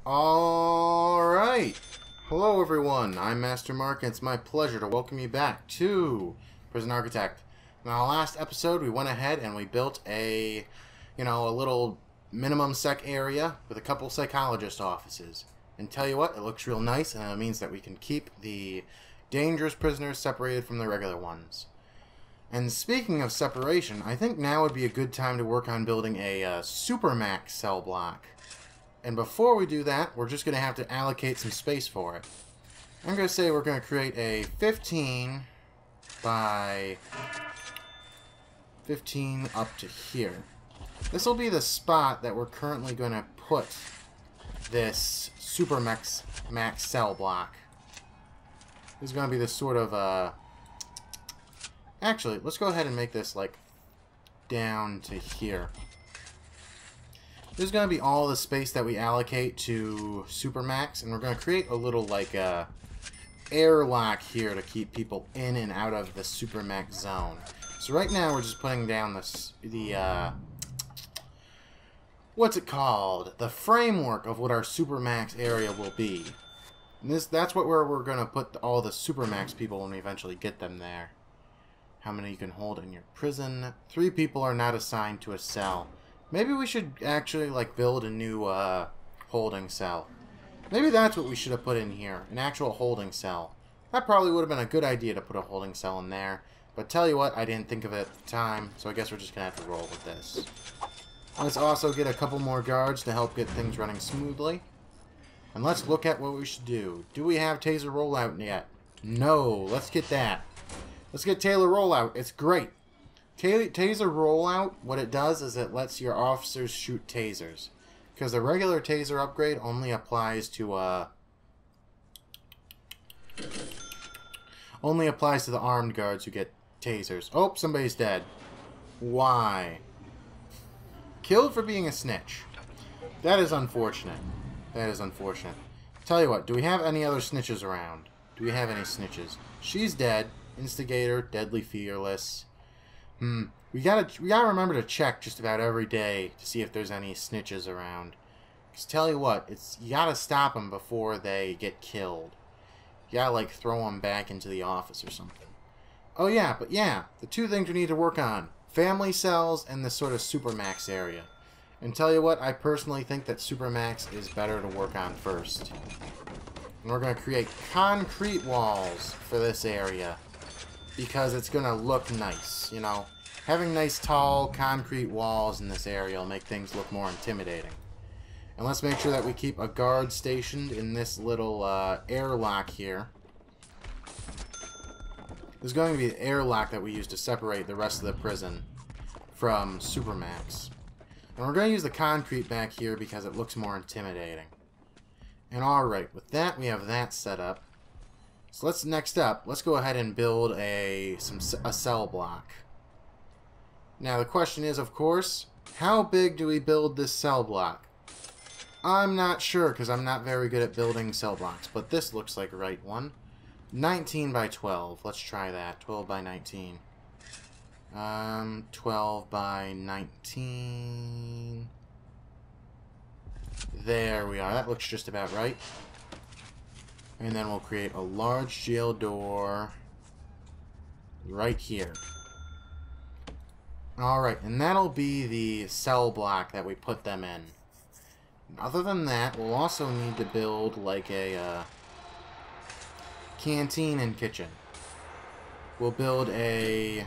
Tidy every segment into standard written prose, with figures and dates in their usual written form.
Alright. Hello everyone, I'm Master Mark and it's my pleasure to welcome you back to Prison Architect. In our last episode we went ahead and we built a little minimum sec area with a couple psychologist offices. And tell you what, it looks real nice and it means that we can keep the dangerous prisoners separated from the regular ones. And speaking of separation, I think now would be a good time to work on building a Supermax cell block. And before we do that, we're just going to have to allocate some space for it. I'm going to say we're going to create a 15 by 15 up to here. This will be the spot that we're currently going to put this Supermax cell block. This is going to be this sort of, actually, let's go ahead and make this, like, down to here. This is going to be all the space that we allocate to Supermax, and we're going to create a little, like, airlock here to keep people in and out of the Supermax zone. So right now we're just putting down what's it called? The framework of what our Supermax area will be. And that's where we're going to put all the Supermax people when we eventually get them there. How many you can hold in your prison? 3 people are not assigned to a cell. Maybe we should actually, like, build a new holding cell. Maybe that's what we should have put in here. An actual holding cell. That probably would have been a good idea to put a holding cell in there. But tell you what, I didn't think of it at the time, so I guess we're just going to have to roll with this. Let's also get a couple more guards to help get things running smoothly. And let's look at what we should do. Do we have taser rollout yet? No. Let's get that. Let's get Taylor rollout. It's great. Taser rollout, what it does is it lets your officers shoot tasers. Because the regular taser upgrade only applies to the armed guards who get tasers. Oh, somebody's dead. Why? Killed for being a snitch. That is unfortunate. That is unfortunate. Tell you what, do we have any other snitches around? Do we have any snitches? She's dead. Instigator, deadly fearless. We gotta remember to check just about every day to see if there's any snitches around. Cause tell you what, you gotta stop them before they get killed. You gotta, like, throw them back into the office or something. Oh yeah, but yeah, the 2 things we need to work on: family cells and this sort of Supermax area. And tell you what, I personally think that Supermax is better to work on first. And we're gonna create concrete walls for this area. Because it's going to look nice, you know. Having nice, tall, concrete walls in this area will make things look more intimidating. And let's make sure that we keep a guard stationed in this little airlock here. There's going to be an airlock that we use to separate the rest of the prison from Supermax. And we're going to use the concrete back here because it looks more intimidating. And alright, with that, we have that set up. So next up, let's go ahead and build a cell block. Now the question is, of course, how big do we build this cell block? I'm not sure because I'm not very good at building cell blocks, but this looks like the right one. 19 by 12. Let's try that. 12 by 19. 12 by 19. There we are. That looks just about right. And then we'll create a large jail door right here. Alright, and that'll be the cell block that we put them in. Other than that, we'll also need to build like a canteen and kitchen. We'll build a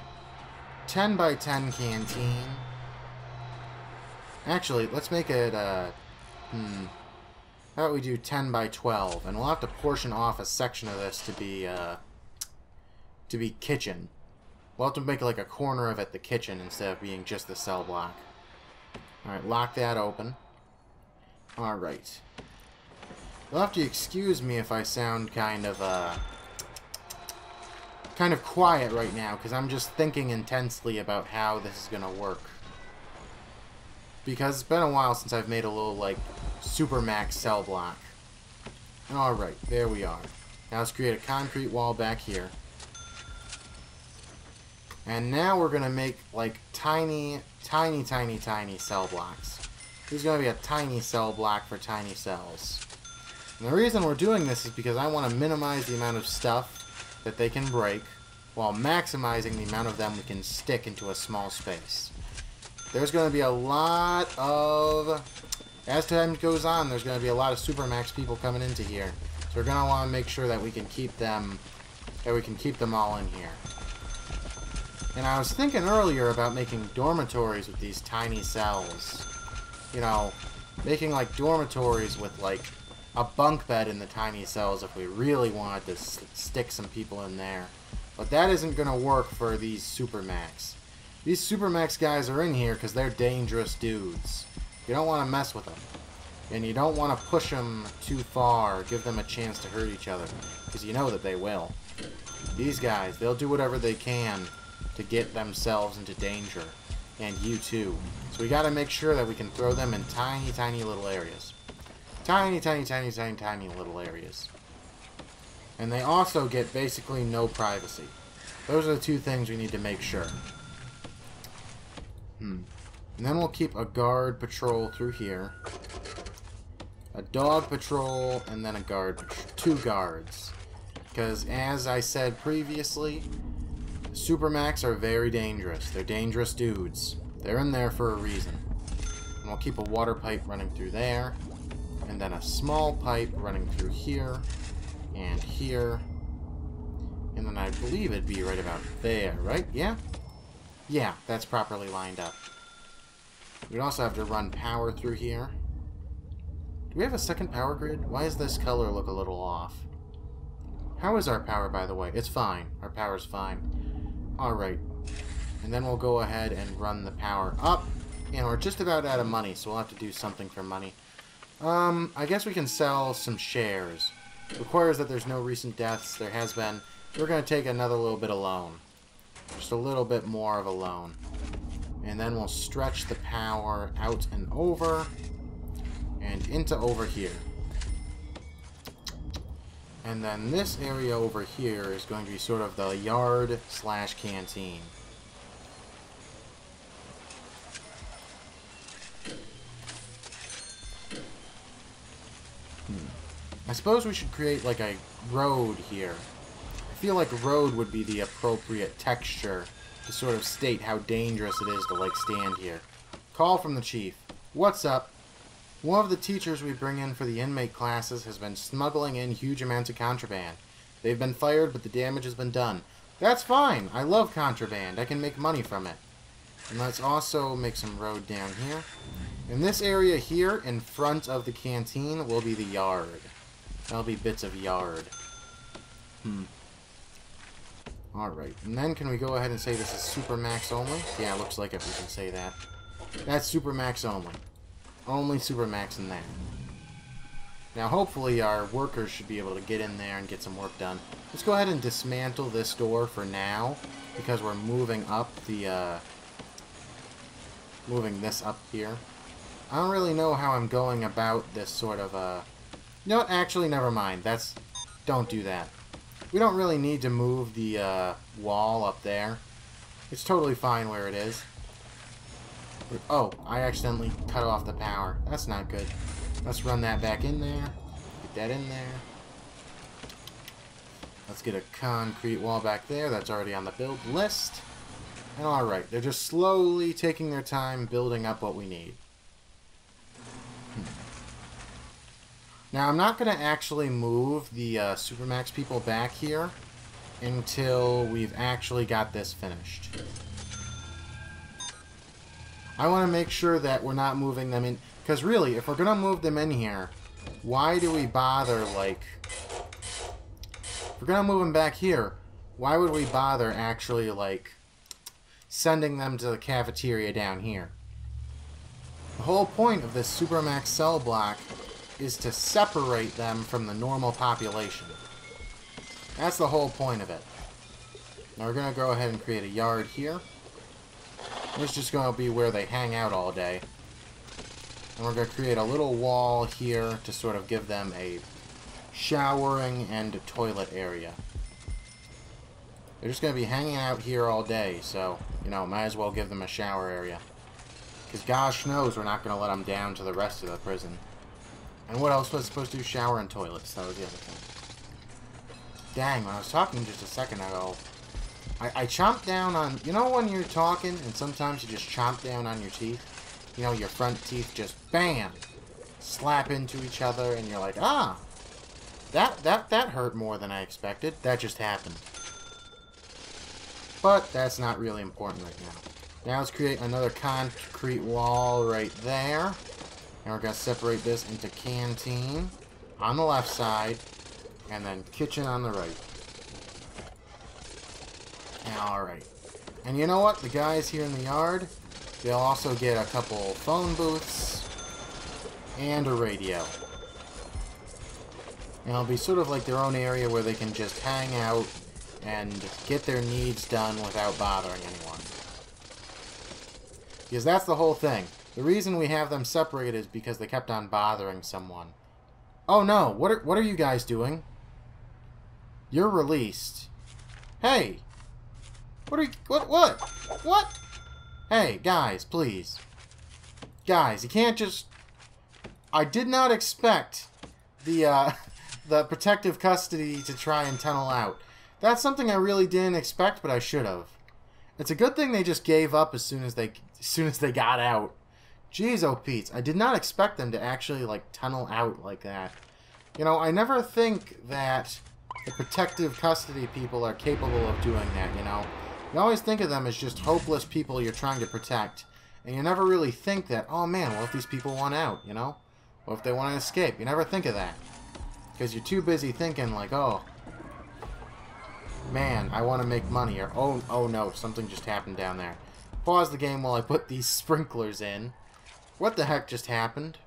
10 by 10 canteen. Actually, let's make it how about we do 10 by 12, and we'll have to portion off a section of this to be kitchen. We'll have to make like a corner of it the kitchen instead of being just the cell block. Alright, lock that open. Alright. You'll have to excuse me if I sound kind of quiet right now, because I'm just thinking intensely about how this is going to work. Because it's been a while since I've made a little, like, Supermax cell block. Alright, there we are. Now let's create a concrete wall back here. And now we're going to make, like, tiny cell blocks. There's going to be a tiny cell block for tiny cells. And the reason we're doing this is because I want to minimize the amount of stuff that they can break, while maximizing the amount of them we can stick into a small space. There's going to be a lot of... As time goes on, there's going to be a lot of Supermax people coming into here. So we're going to want to make sure that we can keep them... that we can keep them all in here. And I was thinking earlier about making dormitories with these tiny cells. You know, making like dormitories with like a bunk bed in the tiny cells if we really wanted to stick some people in there. But that isn't going to work for these Supermax. These Supermax guys are in here because they're dangerous dudes. You don't want to mess with them. And you don't want to push them too far, give them a chance to hurt each other. Because you know that they will. These guys, they'll do whatever they can to get themselves into danger. And you too. So we gotta make sure that we can throw them in tiny, tiny little areas. Tiny, tiny, tiny, tiny, tiny little areas. And they also get basically no privacy. Those are the two things we need to make sure. And then we'll keep a guard patrol through here. A dog patrol, and then a guard patrol. 2 guards. Because, as I said previously, Supermax are very dangerous. They're dangerous dudes. They're in there for a reason. And we'll keep a water pipe running through there. And then a small pipe running through here. And here. And then I believe it'd be right about there, right? Yeah? Yeah, that's properly lined up. We'd also have to run power through here. Do we have a second power grid? Why does this color look a little off? How is our power, by the way? It's fine. Our power's fine. Alright. And then we'll go ahead and run the power up. And we're just about out of money, so we'll have to do something for money. I guess we can sell some shares. Requires that there's no recent deaths. There has been. We're going to take another little bit of loan. Just a little bit more of a loan. And then we'll stretch the power out and over. And into over here. And then this area over here is going to be sort of the yard slash canteen. I suppose we should create like a road here. I feel like road would be the appropriate texture to sort of state how dangerous it is to like stand here. Call from the chief. What's up? One of the teachers we bring in for the inmate classes has been smuggling in huge amounts of contraband. They've been fired, but the damage has been done. That's fine. I love contraband. I can make money from it. And let's also make some road down here. In this area here, in front of the canteen, will be the yard. That'll be bits of yard. Alright, and then can we go ahead and say this is Supermax only? Yeah, looks like it. We can say that. That's Supermax only. Only Supermax in there. Now, hopefully our workers should be able to get in there and get some work done. Let's go ahead and dismantle this door for now, because we're moving up the, moving this up here. I don't really know how I'm going about this sort of, You know what? Actually, never mind. Don't do that. We don't really need to move the, wall up there. It's totally fine where it is. Oh, I accidentally cut off the power. That's not good. Let's run that back in there. Get that in there. Let's get a concrete wall back there. That's already on the build list. And alright, they're just slowly taking their time building up what we need. Now, I'm not going to actually move the Supermax people back here until we've actually got this finished. I want to make sure that we're not moving them in... Because really, if we're going to move them in here, why do we bother, like... If we're going to move them back here, why would we bother actually, like, sending them to the cafeteria down here? The whole point of this Supermax cell block is to separate them from the normal population. That's the whole point of it. Now we're going to go ahead and create a yard here. It's just going to be where they hang out all day. And we're going to create a little wall here to sort of give them a showering and a toilet area. They're just going to be hanging out here all day, so, you know, might as well give them a shower area. Because gosh knows we're not going to let them down to the rest of the prison. And what else was I supposed to do? Shower and toilets. That was the other thing. Dang, when I was talking just a second ago, I chomped down on... You know when you're talking and sometimes you just chomp down on your teeth? You know, your front teeth just, bam, slap into each other and you're like, ah, that hurt more than I expected. That just happened. But that's not really important right now. Now let's create another concrete wall right there. And we're going to separate this into canteen on the left side. And then kitchen on the right. Alright. And you know what? The guys here in the yard, they'll also get a couple phone booths and a radio. And it'll be sort of like their own area where they can just hang out and get their needs done without bothering anyone. Because that's the whole thing. The reason we have them separated is because they kept on bothering someone. Oh no, what are you guys doing? You're released. Hey! What? Hey, guys, please. Guys, you can't just... I did not expect the protective custody to try and tunnel out. That's something I really didn't expect, but I should have. It's a good thing they just gave up as soon as they got out. Jeez, oh Pete, I did not expect them to actually, like, tunnel out like that. You know, I never think that the protective custody people are capable of doing that, you know? You always think of them as just hopeless people you're trying to protect. And you never really think that, oh man, what if these people want out, you know? What if they want to escape? You never think of that. Because you're too busy thinking like, oh, man, I want to make money. Or, oh no, something just happened down there. Pause the game while I put these sprinklers in. What the heck just happened?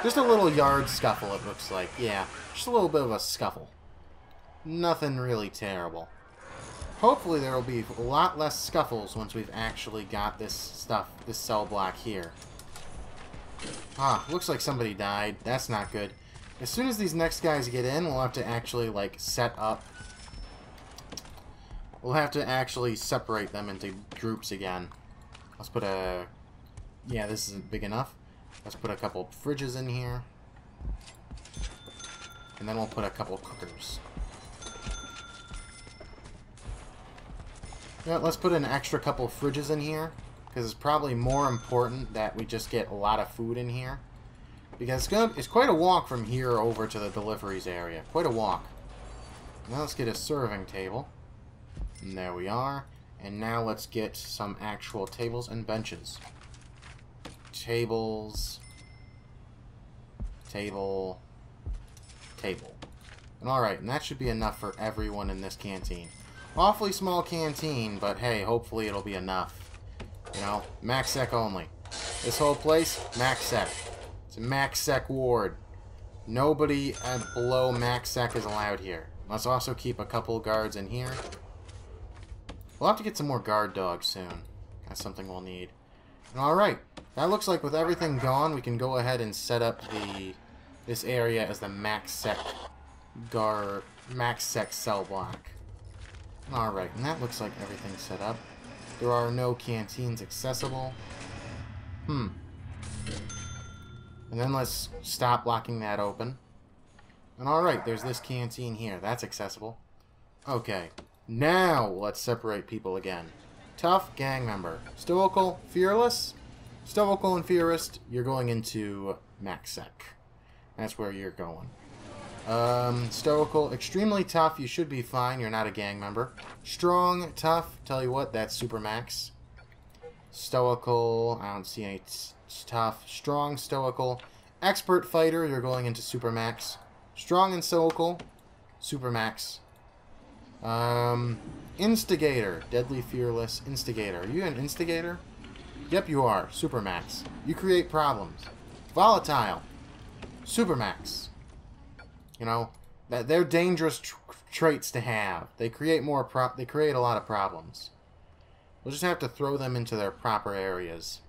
Just a little yard scuffle, it looks like. Yeah, just a little bit of a scuffle. Nothing really terrible. Hopefully there will be a lot less scuffles once we've actually got this stuff, this cell block here. Ah, looks like somebody died. That's not good. As soon as these next guys get in, we'll have to actually, like, set up. We'll have to actually separate them into groups again. Let's put a... Yeah, this isn't big enough. Let's put a couple fridges in here. And then we'll put a couple cookers. Yeah, let's put an extra couple fridges in here. Because it's probably more important that we just get a lot of food in here. Because it's quite a walk from here over to the deliveries area. Quite a walk. Now let's get a serving table. And there we are. And now let's get some actual tables and benches. Tables. Table. Table. And alright, and that should be enough for everyone in this canteen. Awfully small canteen, but hey, hopefully it'll be enough. You know, max sec only. This whole place, max sec. It's a max sec ward. Nobody below max sec is allowed here. Let's also keep a couple guards in here. We'll have to get some more guard dogs soon. That's something we'll need. Alright, that looks like with everything gone, we can go ahead and set up this area as the max sec cell block. Alright, and that looks like everything's set up. There are no canteens accessible. And then let's stop blocking that open. And alright, there's this canteen here. That's accessible. Okay, now let's separate people again. Tough, gang member. Stoical, fearless. Stoical and fearless, you're going into max sec. That's where you're going. Stoical, extremely tough, you should be fine, you're not a gang member. Strong, tough, tell you what, that's Supermax. Stoical, I don't see any tough. Strong, stoical. Expert fighter, you're going into Supermax. Strong and stoical, Supermax. Instigator, deadly fearless, instigator. Are you an instigator? Yep, you are. Supermax. You create problems. Volatile, Supermax. You know, they're dangerous traits to have. They create they create a lot of problems. We'll just have to throw them into their proper areas.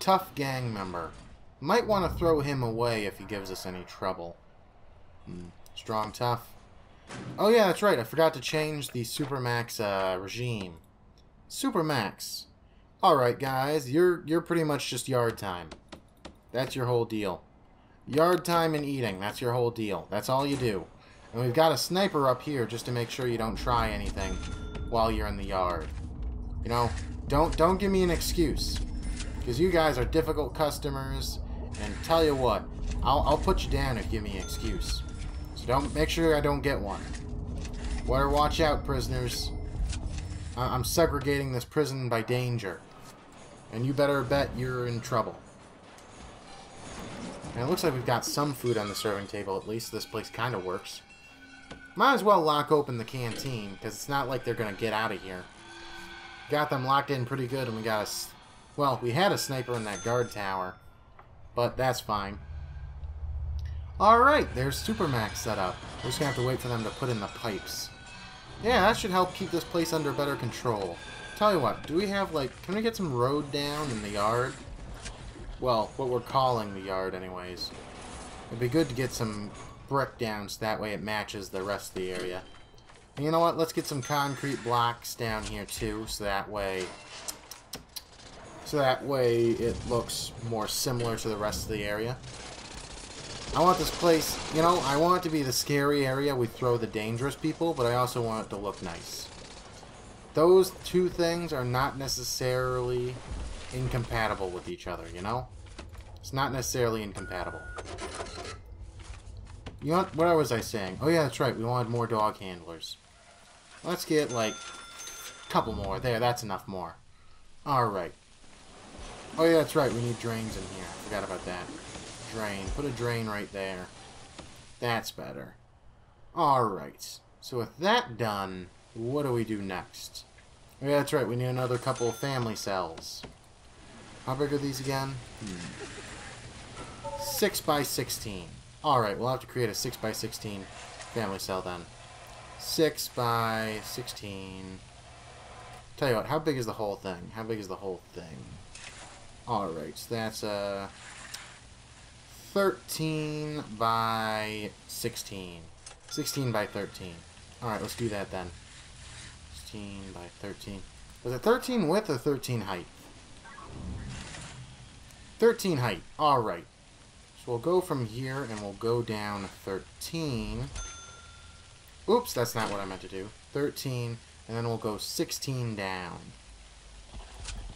Tough gang member. Might want to throw him away if he gives us any trouble. Strong, tough. Oh yeah, that's right. I forgot to change the Supermax regime. Supermax. Alright, guys. You're pretty much just yard time. That's your whole deal. Yard time and eating. That's your whole deal. That's all you do. And we've got a sniper up here just to make sure you don't try anything while you're in the yard. You know, don't give me an excuse. Because you guys are difficult customers. And tell you what, I'll put you down if you give me an excuse. So don't make sure I don't get one. Better watch out, prisoners. I'm segregating this prison by danger. And you better bet you're in trouble. And it looks like we've got some food on the serving table, at least. This place kind of works. Might as well lock open the canteen, because it's not like they're going to get out of here. Got them locked in pretty good, and we got a... Well, we had a sniper in that guard tower. But that's fine. Alright, there's Supermax set up. We're just going to have to wait for them to put in the pipes. Yeah, that should help keep this place under better control. Tell you what, do we have, like... Can we get some road down in the yard? Well, what we're calling the yard, anyways. It'd be good to get some brick down so that way it matches the rest of the area. And you know what? Let's get some concrete blocks down here, too, so that way... it looks more similar to the rest of the area. I want this place, you know, I want it to be the scary area we throw the dangerous people, but I also want it to look nice. Those two things are not necessarily incompatible with each other, you know? It's not necessarily incompatible. You know what was I saying? Oh yeah, that's right, we wanted more dog handlers. Let's get, like, a couple more. There, that's enough more. Alright. Oh yeah, that's right, we need drains in here. Forgot about that. Drain. Put a drain right there. That's better. Alright. So with that done, what do we do next? Oh yeah, that's right, we need another couple of family cells. How big are these again? 6 by 16. Alright, we'll have to create a 6 by 16 family cell then. 6 by 16. Tell you what, how big is the whole thing? How big is the whole thing? Alright, so that's 13 by 16. 16 by 13. Alright, let's do that then. 16 by 13. Was it 13 width or 13 height? 13 height. Alright. So we'll go from here and we'll go down 13. Oops, that's not what I meant to do. 13, and then we'll go 16 down.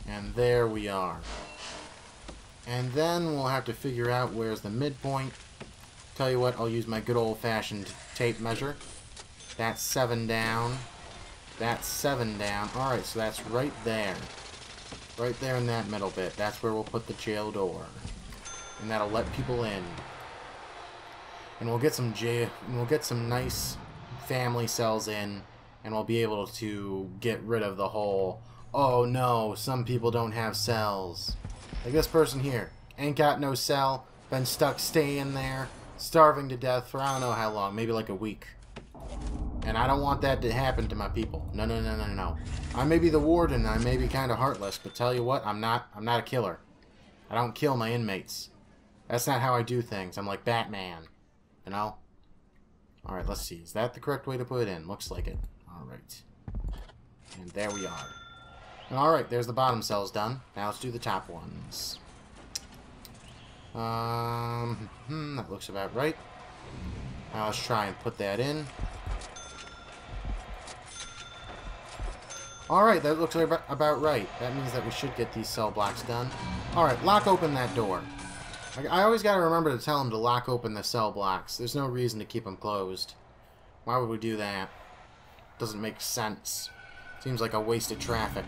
And there we are. And then we'll have to figure out where's the midpoint. Tell you what, I'll use my good old-fashioned tape measure. That's 7 down. That's 7 down. Alright, so that's right there. Right there in that middle bit. That's where we'll put the jail door. And that'll let people in. And we'll get some nice family cells in, and we'll be able to get rid of the whole, oh no, some people don't have cells. Like this person here. Ain't got no cell, been stuck staying there, starving to death for I don't know how long, maybe like a week. And I don't want that to happen to my people. No, no, no, no, no. I may be the warden, I may be kind of heartless, but tell you what, I'm not a killer. I don't kill my inmates. That's not how I do things. I'm like Batman. You know? Alright, let's see. Is that the correct way to put it in? Looks like it. Alright. And there we are. Alright, there's the bottom cells done. Now let's do the top ones. That looks about right. Now let's try and put that in. Alright, that looks about right. That means that we should get these cell blocks done. Alright, lock open that door. I always gotta remember to tell them to lock open the cell blocks. There's no reason to keep them closed. Why would we do that? Doesn't make sense. Seems like a waste of traffic.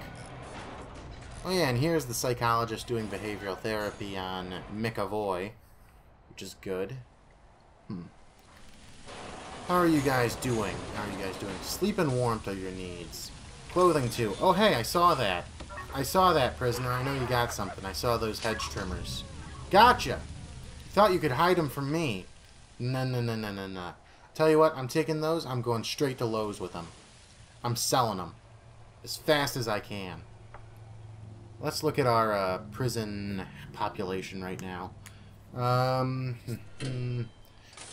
Oh yeah, and here's the psychologist doing behavioral therapy on McAvoy, which is good. How are you guys doing? How are you guys doing? Sleep and warmth are your needs. Clothing too. Oh hey, I saw that. I saw that, prisoner. I know you got something. I saw those hedge trimmers. Gotcha! Thought you could hide them from me. No, no, no, no, no, no. Tell you what, I'm taking those. I'm going straight to Lowe's with them. I'm selling them. As fast as I can. Let's look at our prison population right now.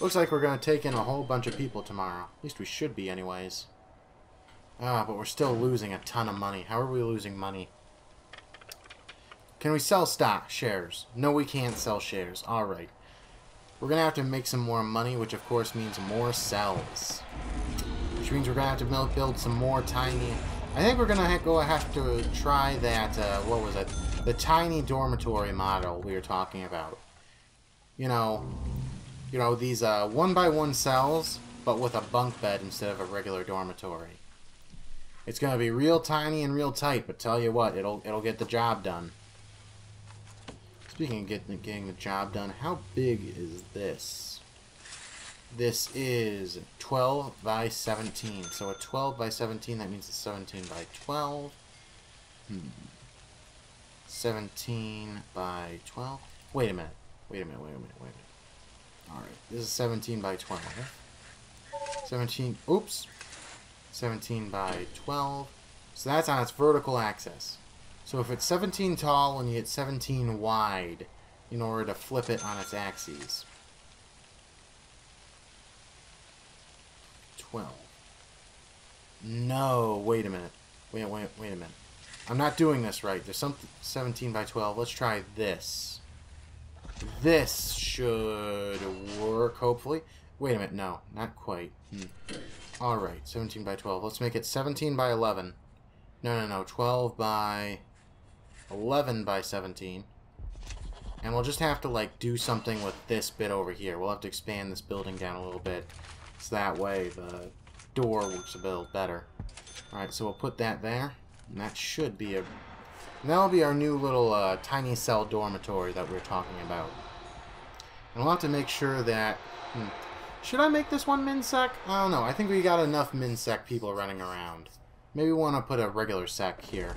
Looks like we're going to take in a whole bunch of people tomorrow. At least we should be anyways. But we're still losing a ton of money. How are we losing money? Can we sell stock shares? No, we can't sell shares. Alright. We're going to have to make some more money, which of course means more cells. Which means we're going to have to build some more tiny... I think we're going to have to try that, what was it? The tiny dormitory model we were talking about. You know, these 1x1 cells, but with a bunk bed instead of a regular dormitory. It's going to be real tiny and real tight, but tell you what, it'll get the job done. Speaking of getting the job done, how big is this? This is 12 by 17. So a 12 by 17, that means a 17 by 12. 17 by 12. Wait a minute. Alright, this is 17 by 12. 17, oops. 17 by 12. So that's on its vertical axis. So if it's 17 tall and you get 17 wide in order to flip it on its axes. 12. No, wait a minute. Wait a minute. I'm not doing this right. There's something 17 by 12. Let's try this. This should work, hopefully. Wait a minute. No, not quite. Alright, 17 by 12. Let's make it 17 by 11. No. 12 by 11 by 17. And we'll just have to, like, do something with this bit over here. We'll have to expand this building down a little bit. So that way the door works a bit better. Alright, so we'll put that there. And that should be a... And that'll be our new little tiny cell dormitory that we were talking about. And we'll have to make sure that... Should I make this one MinSec? I don't know. I think we got enough MinSec people running around. Maybe we want to put a regular sec here.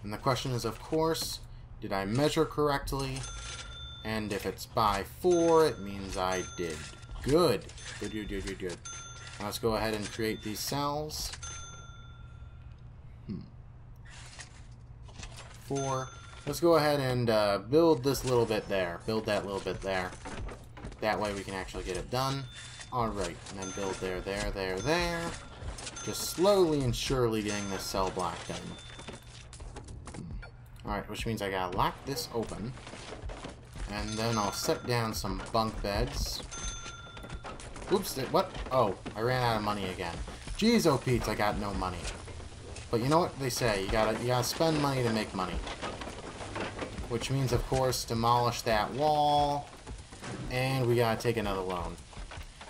And the question is, of course, did I measure correctly? And if it's by 4, it means I did. Good. Good. Now let's go ahead and create these cells. 4. Let's go ahead and build this little bit there. Build that little bit there. That way we can actually get it done. Alright, and then build there. Just slowly and surely getting this cell block done. Alright, which means I gotta lock this open. And then I'll set down some bunk beds. Oops, what? Oh, I ran out of money again. Jeez, oh Pete's, I got no money. But you know what they say, you gotta spend money to make money. Which means, of course, demolish that wall. And we gotta take another loan.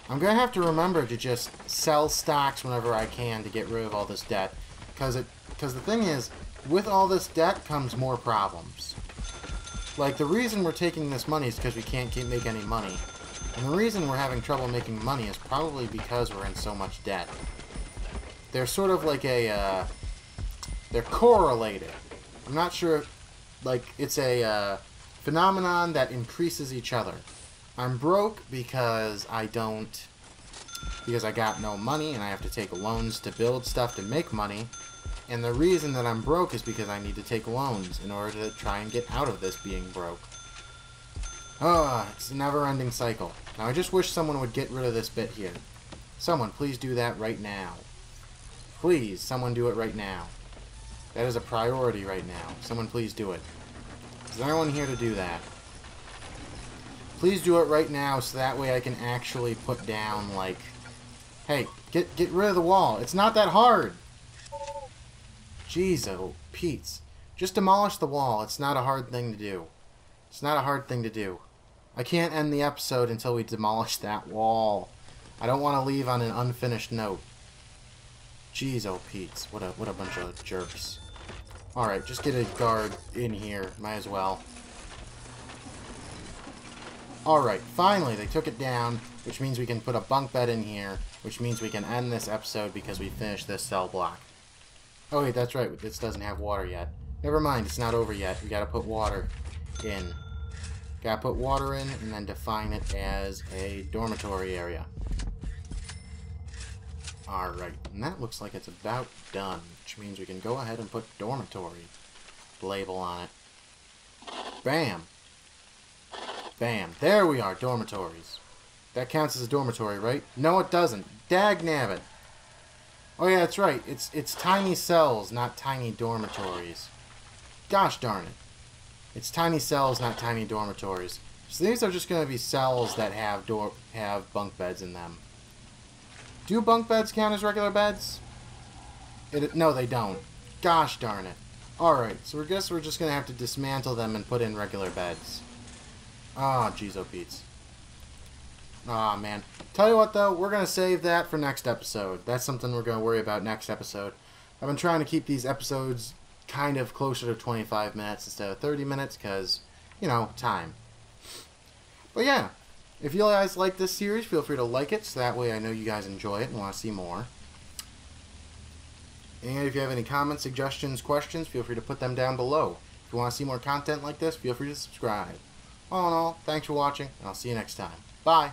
I'm gonna have to remember to just sell stocks whenever I can to get rid of all this debt. Because the thing is, with all this debt comes more problems. Like, the reason we're taking this money is because we can't make any money. And the reason we're having trouble making money is probably because we're in so much debt. They're sort of like a, they're correlated. I'm not sure, like, it's a phenomenon that increases each other. I'm broke because I got no money and I have to take loans to build stuff to make money. And the reason that I'm broke is because I need to take loans in order to try and get out of this being broke. It's a never-ending cycle. Now I just wish someone would get rid of this bit here. Someone, please do that right now. Please, someone do it right now. That is a priority right now. Someone please do it. Is there anyone here to do that? Please do it right now so that way I can actually put down, like... Hey, get rid of the wall. It's not that hard. Jeez, oh, Pete's. Just demolish the wall. It's not a hard thing to do. It's not a hard thing to do. I can't end the episode until we demolish that wall. I don't want to leave on an unfinished note. Jeez, oh, Pete's. What a bunch of jerks. Alright, just get a guard in here. Might as well. Alright, finally they took it down, which means we can put a bunk bed in here, which means we can end this episode because we finished this cell block. Oh wait, that's right, this doesn't have water yet. Never mind, it's not over yet. We gotta put water in. Gotta put water in and then define it as a dormitory area. Alright, and that looks like it's about done, which means we can go ahead and put dormitory label on it. Bam! Bam. There we are, dormitories. That counts as a dormitory, right? No, it doesn't. Dagnabbit. Oh yeah, that's right. It's tiny cells, not tiny dormitories. Gosh darn it. It's tiny cells, not tiny dormitories. So these are just going to be cells that have bunk beds in them. Do bunk beds count as regular beds? No, they don't. Gosh darn it. Alright, so I guess we're just going to have to dismantle them and put in regular beds. Ah, jeez, oh Pete's. Ah, man. Tell you what, though, we're going to save that for next episode. That's something we're going to worry about next episode. I've been trying to keep these episodes kind of closer to 25 minutes instead of 30 minutes because, you know, time. But yeah, if you guys like this series, feel free to like it so that way I know you guys enjoy it and want to see more. And if you have any comments, suggestions, questions, feel free to put them down below. If you want to see more content like this, feel free to subscribe. All in all, thanks for watching, and I'll see you next time. Bye!